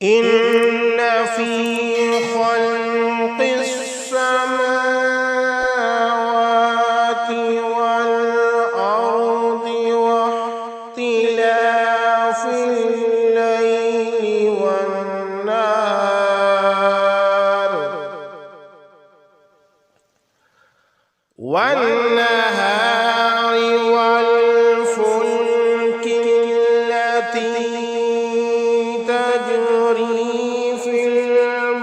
इन्न फी खल्क़िस समावाति वल अर्दि वख्तिलाफिल लैलि वन्नहारि वल्फुल्कि अल्लती तजरी फिल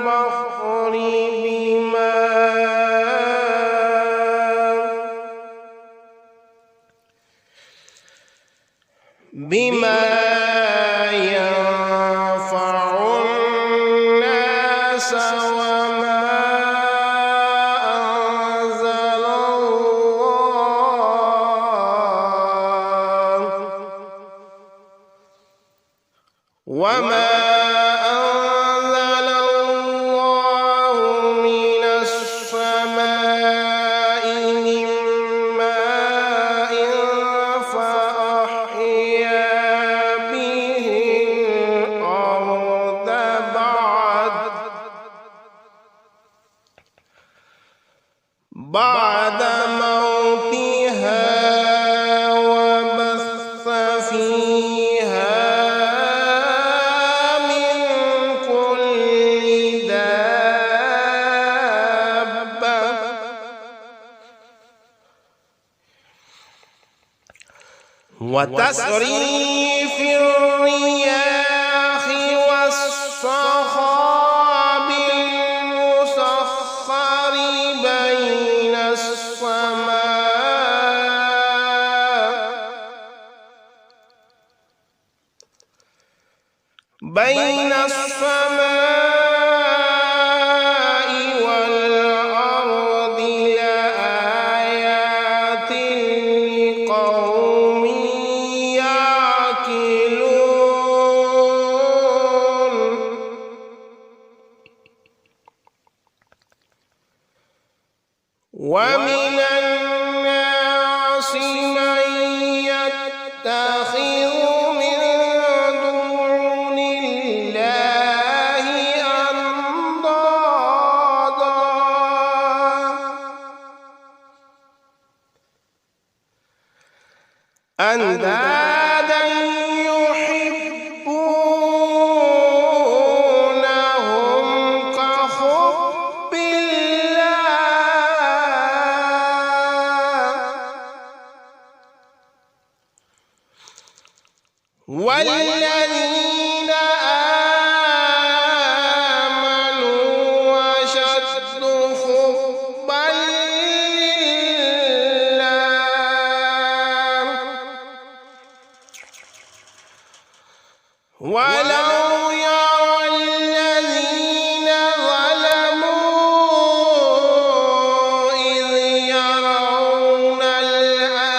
बहरि बिमा यंफ़उन नास वमा أنزل الله من السماء من ماء فأحيا به الأرض بعد موتها وبث فيها وتصريف الرياح والسحاب المسخر بين السماء والأرض لآيات لقوم ومن الناس من يتخذ من دون الله أندادا يحبونهم كحب والذين آمنوا أشد حبا لله ولو يرى الذين ظلموا إذ يرون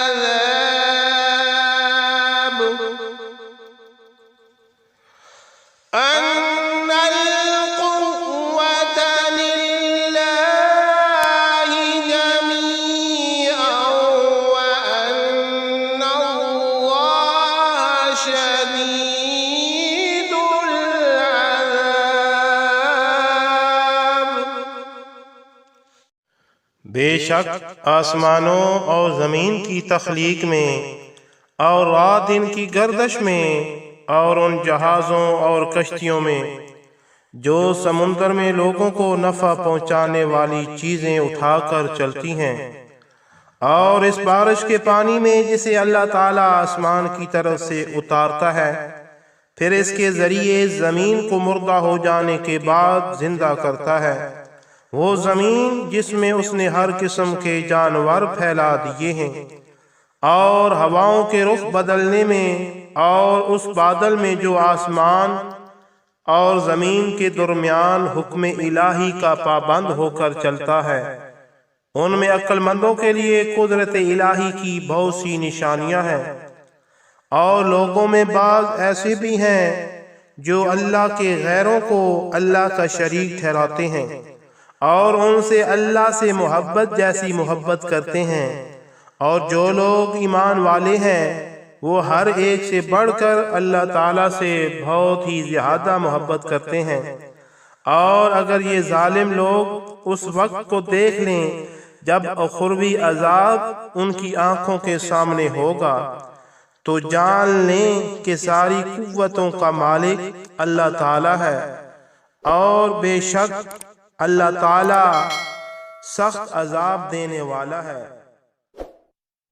العذاب أن القوة لله جميعا وأن الله شديد العذاب। बेशक आसमानों और ज़मीन की तख्लीक में और रात दिन की गर्दश में और उन जहाज़ों और कश्तियों में जो समुंदर में लोगों को नफ़ा पहुँचाने वाली चीज़ें उठाकर चलती हैं, और इस बारिश के पानी में जिसे अल्लाह ताला आसमान की तरफ से उतारता है, फिर इसके ज़रिए ज़मीन को मुर्दा हो जाने के बाद जिंदा करता है। वो ज़मीन जिसमें उसने हर किस्म के जानवर फैला दिए हैं, और हवाओं के रुख बदलने में और उस बादल में जो आसमान और ज़मीन के दरमियान हुक्म इलाही का पाबंद होकर चलता है, उनमें अक्लमंदों के लिए कुदरत इलाही की बहुत सी निशानियां हैं। और लोगों में बाज़ ऐसे भी हैं जो अल्लाह के गैरों को अल्लाह का शरीक ठहराते हैं और उनसे अल्लाह से मोहब्बत जैसी मोहब्बत करते हैं। और जो लोग ईमान वाले हैं وہ ہر ایک سے بڑھ کر اللہ تعالیٰ سے بہت ہی زیادہ محبت کرتے ہیں۔ اور اگر یہ ظالم لوگ اس وقت کو دیکھ لیں جب اخروی عذاب ان کی آنکھوں کے سامنے ہوگا تو جان لیں کہ ساری قوتوں کا مالک اللہ تعالیٰ ہے، اور بے شک اللہ تعالیٰ سخت عذاب دینے والا ہے۔